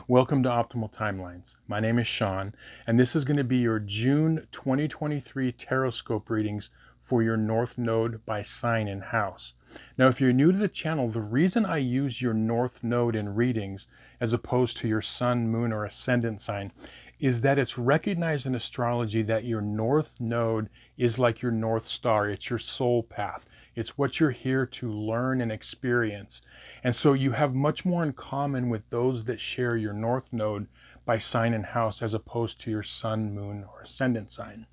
Welcome to Optimal Timelines. My name is Sean, and this is going to be your June 2023 Tarotscope readings for your North Node by sign and house. Now, if you're new to the channel, the reason I use your North Node in readings as opposed to your Sun, Moon, or Ascendant sign is that it's recognized in astrology that your North Node is like your North Star. It's your soul path. It's what you're here to learn and experience. And so you have much more in common with those that share your North Node by sign and house as opposed to your Sun, Moon, or Ascendant sign.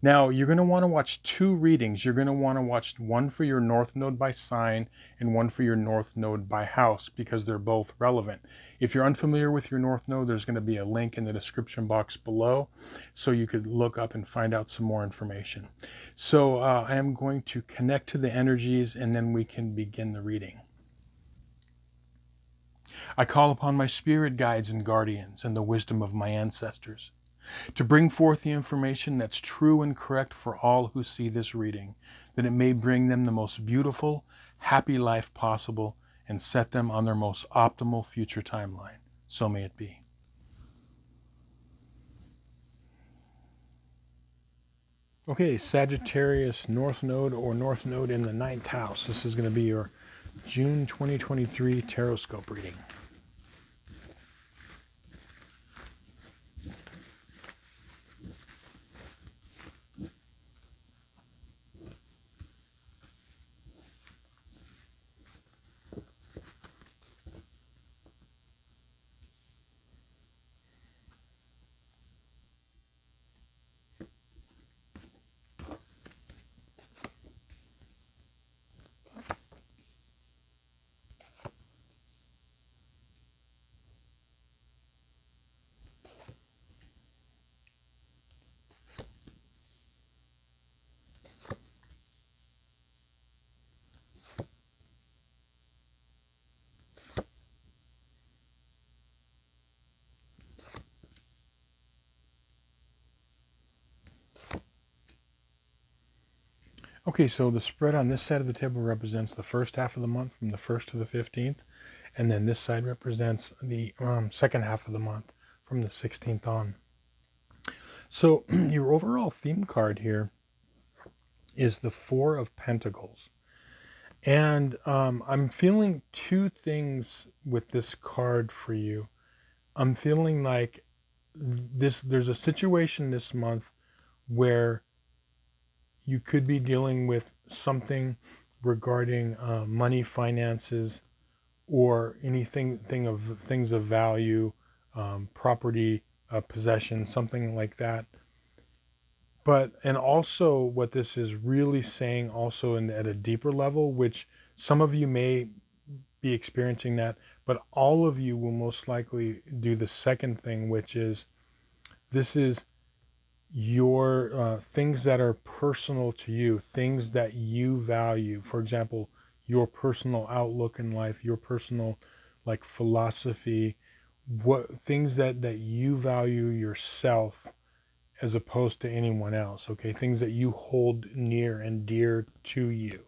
Now, you're going to want to watch two readings. You're going to want to watch one for your North Node by sign and one for your North Node by house because they're both relevant. If you're unfamiliar with your North Node, there's going to be a link in the description box below so you could look up and find out some more information. So I am going to connect to the energies and then we can begin the reading. I call upon my spirit guides and guardians and the wisdom of my ancestors to bring forth the information that's true and correct for all who see this reading, that it may bring them the most beautiful, happy life possible and set them on their most optimal future timeline. So may it be. Okay, Sagittarius, North Node or North Node in the 9th house. This is going to be your June 2023 Tarotscope reading. Okay, so the spread on this side of the table represents the first half of the month from the 1st to the 15th, and then this side represents the second half of the month from the 16th on. So your overall theme card here is the Four of Pentacles. And I'm feeling two things with this card for you. I'm feeling like there's a situation this month where you could be dealing with something regarding money, finances, or things of value, property, possession, something like that. And also what this is really saying also at a deeper level, which some of you may be experiencing that, but all of you will most likely do the second thing, which is this is your things that are personal to you, things that you value. For example, your personal outlook in life, your personal philosophy, what things that you value yourself as opposed to anyone else. Okay, things that you hold near and dear to you.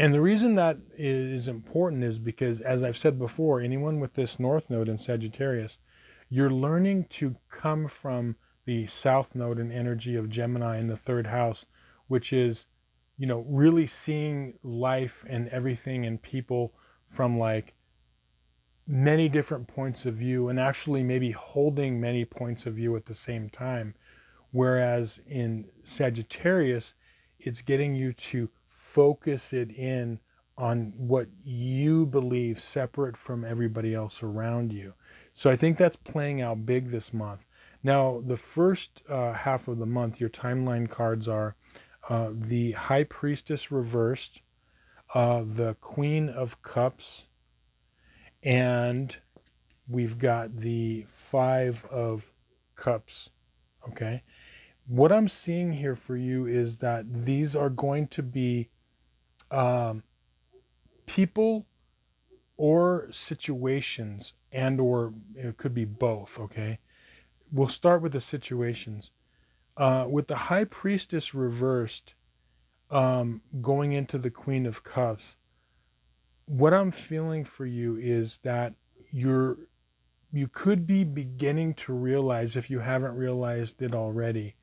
And the reason that is important is because, as I've said before, anyone with this North Node in Sagittarius, you're learning to come from the South Node and energy of Gemini in the 3rd house, which is, really seeing life and everything and people from many different points of view and actually maybe holding many points of view at the same time. Whereas in Sagittarius, it's getting you to focus it in on what you believe separate from everybody else around you. So I think that's playing out big this month. Now, the first half of the month, your timeline cards are the High Priestess reversed, the Queen of Cups, and we've got the Five of Cups. Okay. What I'm seeing here for you is that these are going to be people or situations, or it could be both. Okay. We'll start with the situations. With the High Priestess reversed, going into the Queen of Cups, what I'm feeling for you is that you're you could be beginning to realize, if you haven't realized it already,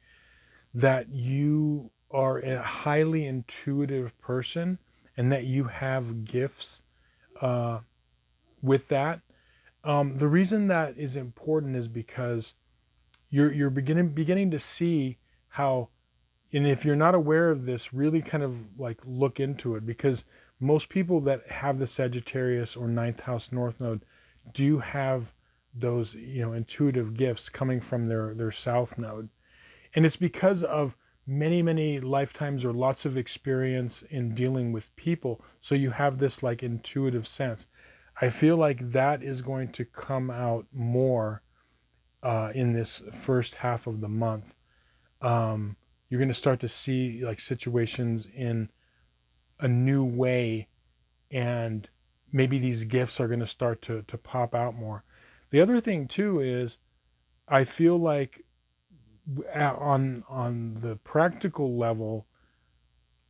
that you are a highly intuitive person and that you have gifts uh, with that. The reason that is important is because you're beginning to see how, and if you're not aware of this, really kind of like look into it, because most people that have the Sagittarius or ninth house north node do have those, intuitive gifts coming from their south node. And it's because of many lifetimes or lots of experience in dealing with people. So you have this like intuitive sense. I feel like that is going to come out more in this first half of the month. You're going to start to see like situations in a new way, and maybe these gifts are going to start to pop out more. The other thing too is I feel like on the practical level,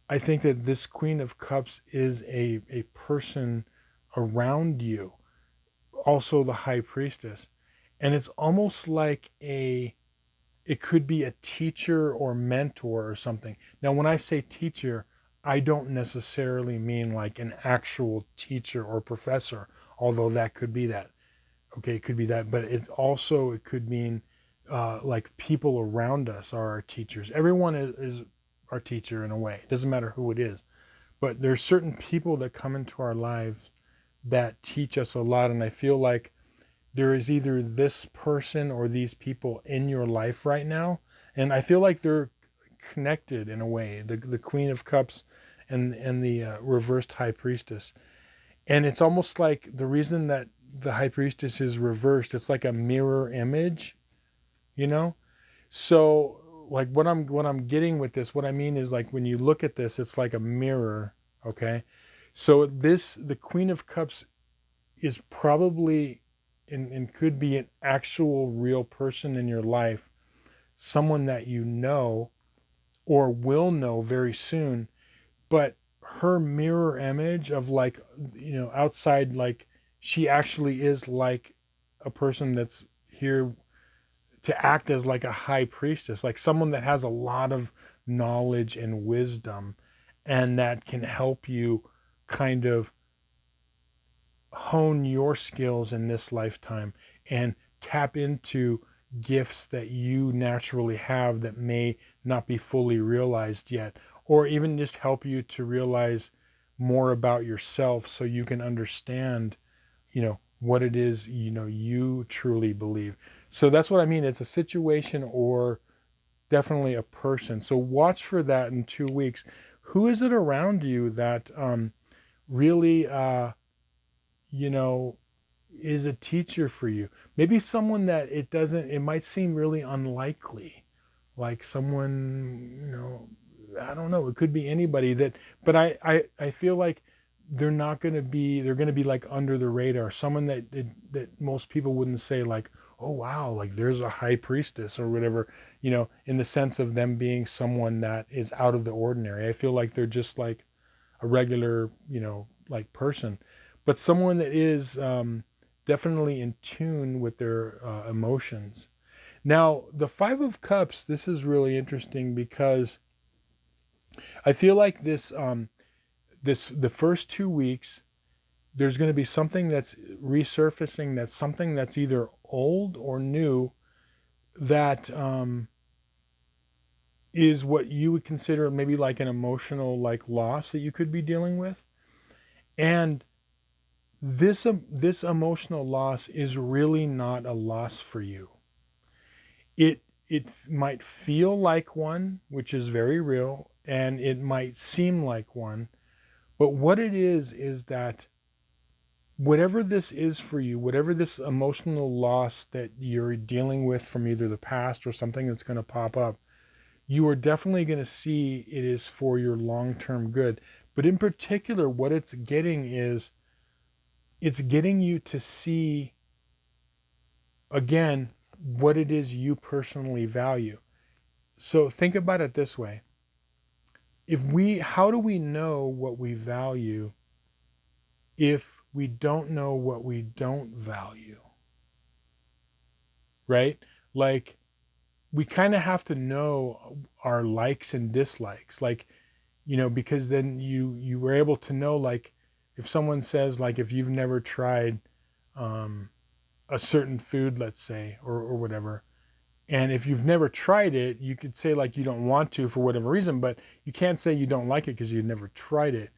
I think that this Queen of Cups is a person around you, also the High Priestess. And it's almost like it could be a teacher or mentor or something. Now, when I say teacher, I don't necessarily mean like an actual teacher or professor, although that could be that. Okay, it could be that, but it could mean like people around us are our teachers. Everyone is our teacher in a way. It doesn't matter who it is, but there's certain people that come into our lives that teach us a lot, and I feel like there is either this person or these people in your life right now, and I feel like they're connected in a way. The Queen of Cups and the reversed High Priestess, and it's almost like the reason that the High Priestess is reversed. It's like a mirror image, you know. So like what I'm getting with this, what I mean is like when you look at this, it's like a mirror. Okay, so the Queen of Cups is probably and could be an actual real person in your life, someone that you know or will know very soon, but her mirror image of like, outside, like she actually is like a person that's here to act as like a high priestess, like someone that has a lot of knowledge and wisdom and that can help you kind of hone your skills in this lifetime and tap into gifts that you naturally have that may not be fully realized yet, or even just help you to realize more about yourself so you can understand, what it is, you truly believe. So that's what I mean. It's a situation or definitely a person. So watch for that in 2 weeks. Who is it around you that really you know, is a teacher for you? Maybe someone that it might seem really unlikely, like someone, I don't know, it could be anybody that, but I feel like they're going to be like under the radar, someone that most people wouldn't say like, oh wow, like there's a high priestess or whatever, in the sense of them being someone that is out of the ordinary. I feel like they're just like a regular, like person, but someone that is definitely in tune with their emotions. Now, the Five of Cups, this is really interesting because I feel like the first 2 weeks, there's going to be something that's resurfacing, that's something that's either old or new, that is what you would consider maybe like an emotional like loss that you could be dealing with. And this emotional loss is really not a loss for you. It might feel like one, which is very real, and it might seem like one, but what it is that whatever this is for you, whatever this emotional loss that you're dealing with from either the past or something that's going to pop up, you are definitely going to see it is for your long-term good. But in particular, what it's getting is it's getting you to see again what it is you personally value. So think about it this way. How do we know what we value if we don't know what we don't value? right? Like, we kind of have to know our likes and dislikes, like, because then you were able to know, like, if someone says, like, if you've never tried um, a certain food, let's say, or whatever, and if you've never tried it, you could say, like, you don't want to for whatever reason, but you can't say you don't like it because you've never tried it.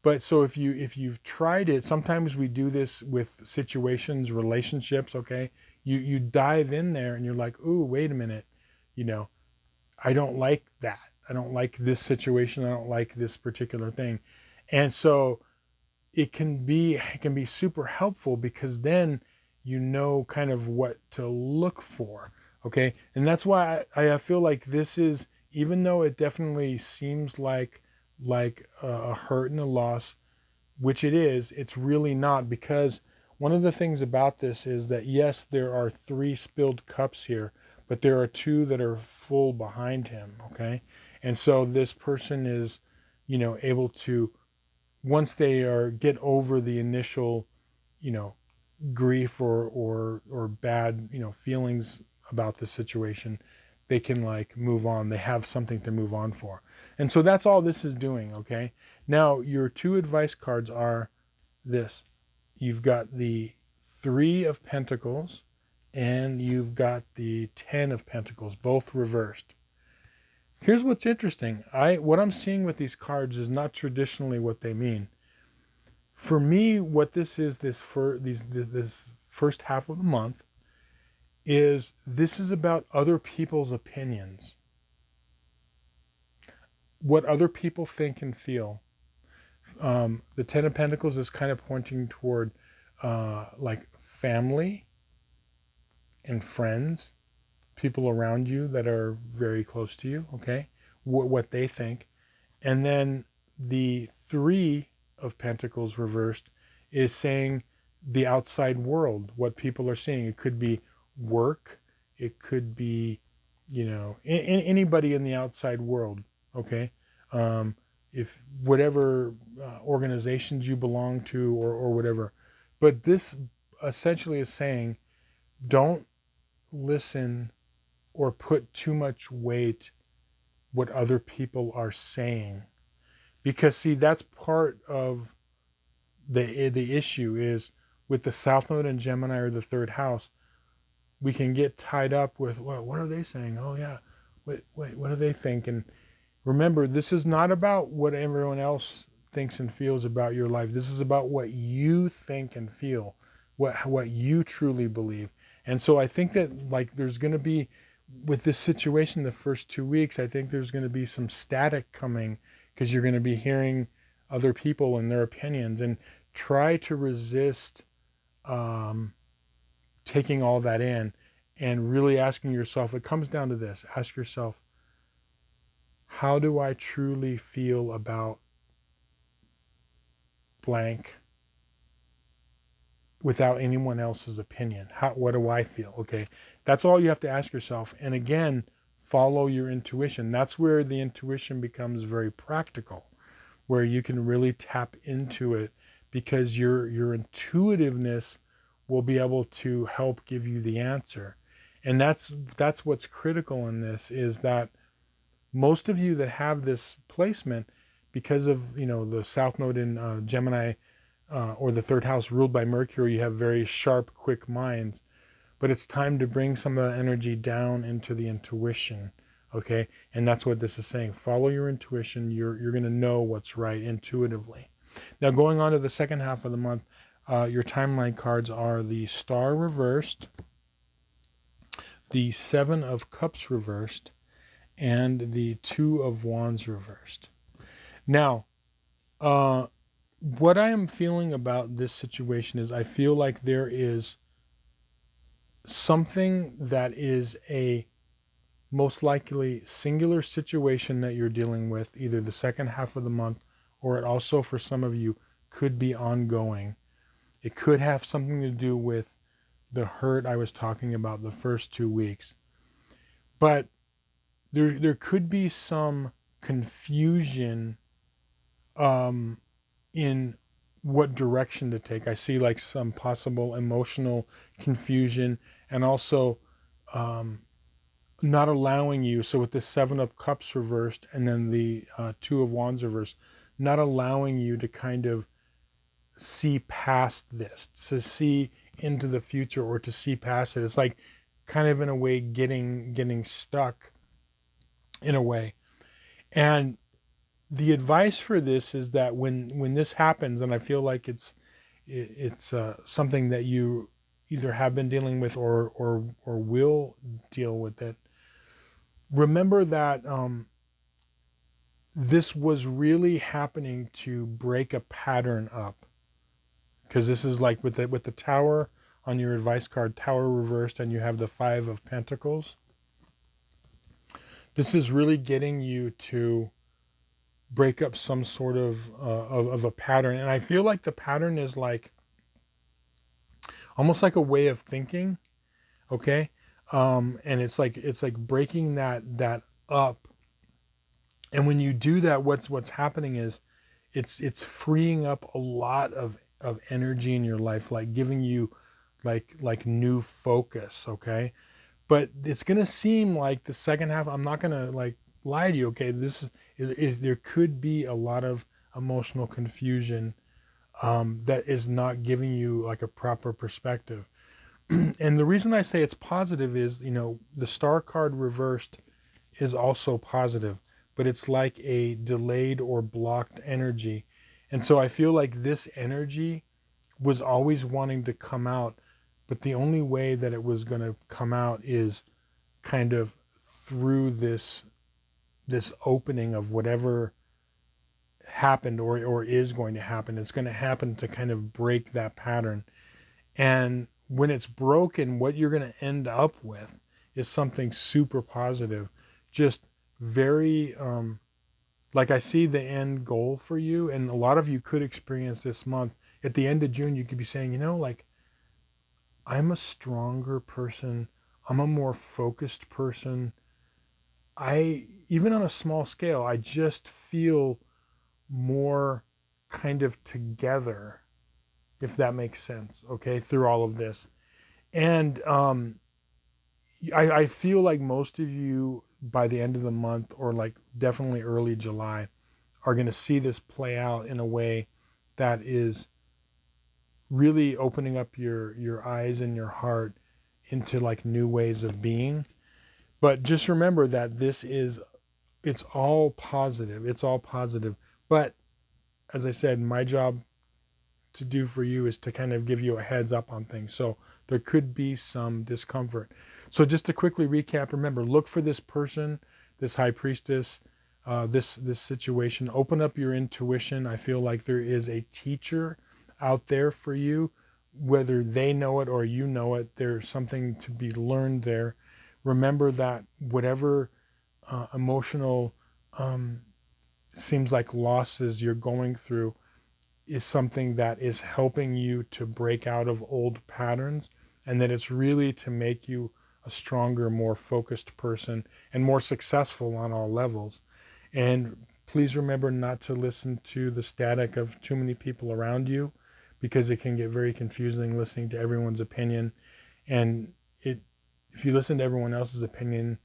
But so if you've tried it, sometimes we do this with situations, relationships, okay? You dive in there and you're like, "Ooh, wait a minute. You know, I don't like that. I don't like this situation. I don't like this particular thing." And so it can be super helpful, because then you know kind of what to look for. Okay? And that's why I feel like this is, even though it definitely seems like a hurt and a loss, which it is, it's really not, because one of the things about this is that, yes, there are 3 spilled cups here, but there are 2 that are full behind him. Okay? And so this person is, able to, once they get over the initial, you know, grief or bad, feelings about the situation, they can, like, move on. They have something to move on for. And so that's all this is doing. Okay? Now, your 2 advice cards are this. You've got the 3 of Pentacles and you've got the 10 of Pentacles, both reversed. Here's what's interesting. What I'm seeing with these cards is not traditionally what they mean. For me, what this is, this first half of the month, this is about other people's opinions, what other people think and feel. The 10 of Pentacles is kind of pointing toward like family and friends, people around you that are very close to you, okay? What they think. And then the 3 of Pentacles reversed is saying the outside world, what people are seeing. It could be work, it could be, anybody in the outside world, okay? If whatever organizations you belong to, or whatever. But this essentially is saying, don't listen or put too much weight what other people are saying, because, see, that's part of the issue is with the South Node in Gemini or the 3rd house. We can get tied up with, well, what are they saying? Oh yeah, wait, what do they think? And remember, this is not about what everyone else thinks and feels about your life. This is about what you think and feel, what you truly believe. And so I think that, like, there's going to be, with this situation, the first 2 weeks, I think there's going to be some static coming, because you're going to be hearing other people and their opinions, and try to resist taking all that in, and really asking yourself, it comes down to this, ask yourself, how do I truly feel about blank without anyone else's opinion? What do I feel? Okay, that's all you have to ask yourself. And again, follow your intuition. That's where the intuition becomes very practical, where you can really tap into it, because your intuitiveness will be able to help give you the answer. And that's what's critical in this, is that most of you that have this placement, because of, the South Node in Gemini, or the 3rd house ruled by Mercury, you have very sharp, quick minds. But it's time to bring some of that energy down into the intuition, okay? And that's what this is saying. Follow your intuition. You're going to know what's right intuitively. Now, going on to the second half of the month, your timeline cards are the Star reversed, the 7 of Cups reversed, and the 2 of Wands reversed. Now, what I am feeling about this situation is, I feel like there is something that is a most likely singular situation that you're dealing with, either the second half of the month, or it also, for some of you, could be ongoing. It could have something to do with the hurt I was talking about the first 2 weeks. But there could be some confusion in what direction to take. I see, like, some possible emotional confusion, and also not allowing you, so with the Seven of Cups reversed and then the Two of Wands reversed, not allowing you to kind of see past this, to see into the future or to see past it. It's like kind of in a way getting stuck in a way. And the advice for this is that when this happens, and I feel like it's something that you either have been dealing with or will deal with it, remember that this was really happening to break a pattern up, because this is like with the Tower on your advice card, Tower reversed, and you have the Five of Pentacles. This is really getting you to break up some sort of a pattern, and I feel like the pattern is like almost like a way of thinking, okay? And it's like breaking that up. And when you do that, what's happening is it's freeing up a lot of energy in your life, like giving you like new focus, okay? But it's gonna seem like the second half, I'm not gonna like lie to you, okay? This is there could be a lot of emotional confusion that is not giving you like a proper perspective. And the reason I say it's positive is, the Star card reversed is also positive, but it's like a delayed or blocked energy. And so I feel like this energy was always wanting to come out, but the only way that it was going to come out is kind of through this opening of whatever happened or is going to happen. It's going to happen to kind of break that pattern. And when it's broken, what you're going to end up with is something super positive. Just very, like I see the end goal for you. And a lot of you could experience this month. At the end of June, you could be saying, like, I'm a stronger person. I'm a more focused person. Even on a small scale, I just feel more kind of together, if that makes sense, okay, through all of this. And I feel like most of you by the end of the month, or like definitely early July, are going to see this play out in a way that is really opening up your eyes and your heart into like new ways of being. But just remember that it's all positive. It's all positive. But as I said, my job to do for you is to kind of give you a heads up on things. So there could be some discomfort. So just to quickly recap, remember, look for this person, this high priestess, this situation. Open up your intuition. I feel like there is a teacher out there for you, whether they know it or you know it. There's something to be learned there. Remember that whatever emotional seems like losses you're going through is something that is helping you to break out of old patterns, and that it's really to make you a stronger, more focused person and more successful on all levels. And please remember not to listen to the static of too many people around you, because it can get very confusing listening to everyone's opinion. And if you listen to everyone else's opinion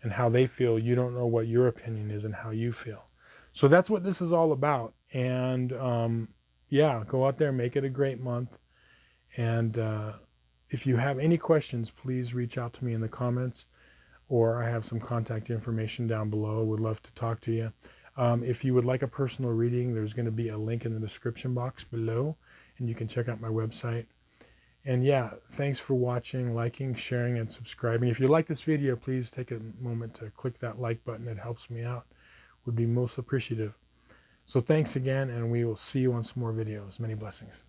and how they feel, you don't know what your opinion is and how you feel. So that's what this is all about. And go out there, make it a great month. And if you have any questions, please reach out to me in the comments, or I have some contact information down below. Would love to talk to you. If you would like a personal reading, there's going to be a link in the description box below, and you can check out my website. And thanks for watching, liking, sharing, and subscribing. If you like this video, please take a moment to click that like button. It helps me out. Would be most appreciative. So thanks again, and we will see you on some more videos. Many blessings.